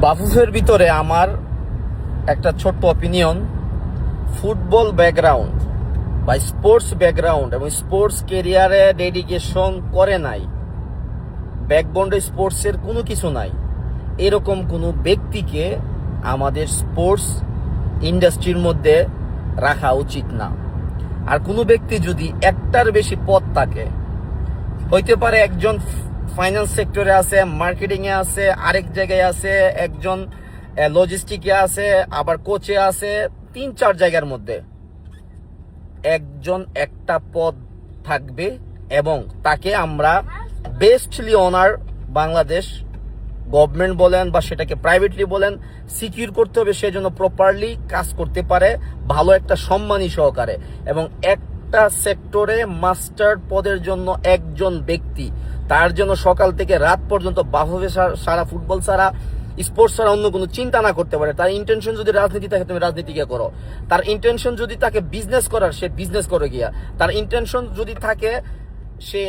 বাফুফের ভিতরে আমার একটা ছোট্ট অপিনিয়ন, ফুটবল ব্যাকগ্রাউন্ড বা স্পোর্টস ব্যাকগ্রাউন্ড এবং স্পোর্টস কেরিয়ারে ডেডিকেশন করে নাই, ব্যাকগ্রাউন্ডে স্পোর্টসের কোনো কিছু নাই, এরকম কোনো ব্যক্তিকে আমাদের স্পোর্টস ইন্ডাস্ট্রির মধ্যে রাখা উচিত না। আর কোনো ব্যক্তি যদি একটার বেশি পদ থাকে, হইতে পারে একজন ফাইন্যান্স সেক্টরে আছে, মার্কেটিংয়ে আছে, আরেক জায়গায় আছে, একজন লজিস্টিকে আছে, আবার কোচে আছে, 3-4 জায়গার মধ্যে একজন একটা পদ থাকবে এবং তাকে আমরা বেস্টলি অনার বাংলাদেশ গভর্নমেন্ট বলেন বা সেটাকে প্রাইভেটলি বলেন সিকিউর করতে হবে, সেজন্য প্রপারলি কাজ করতে পারে ভালো একটা সম্মানী সহকারে। এবং একটা সেক্টরে মাস্টার পদের জন্য একজন ব্যক্তি, তার জন্য সকাল থেকে রাত পর্যন্ত বাফুফে সারা ফুটবল ছাড়া স্পোর্টস ছাড়া অন্য কোনো চিন্তা না করতে পারে। তার ইন্টেনশন যদি রাজনীতি থাকে, তুমি রাজনীতিকে করো। তার ইন্টেনশন যদি তাকে বিজনেস করার, সে বিজনেস করে গিয়া। তার ইন্টেনশন যদি থাকে সে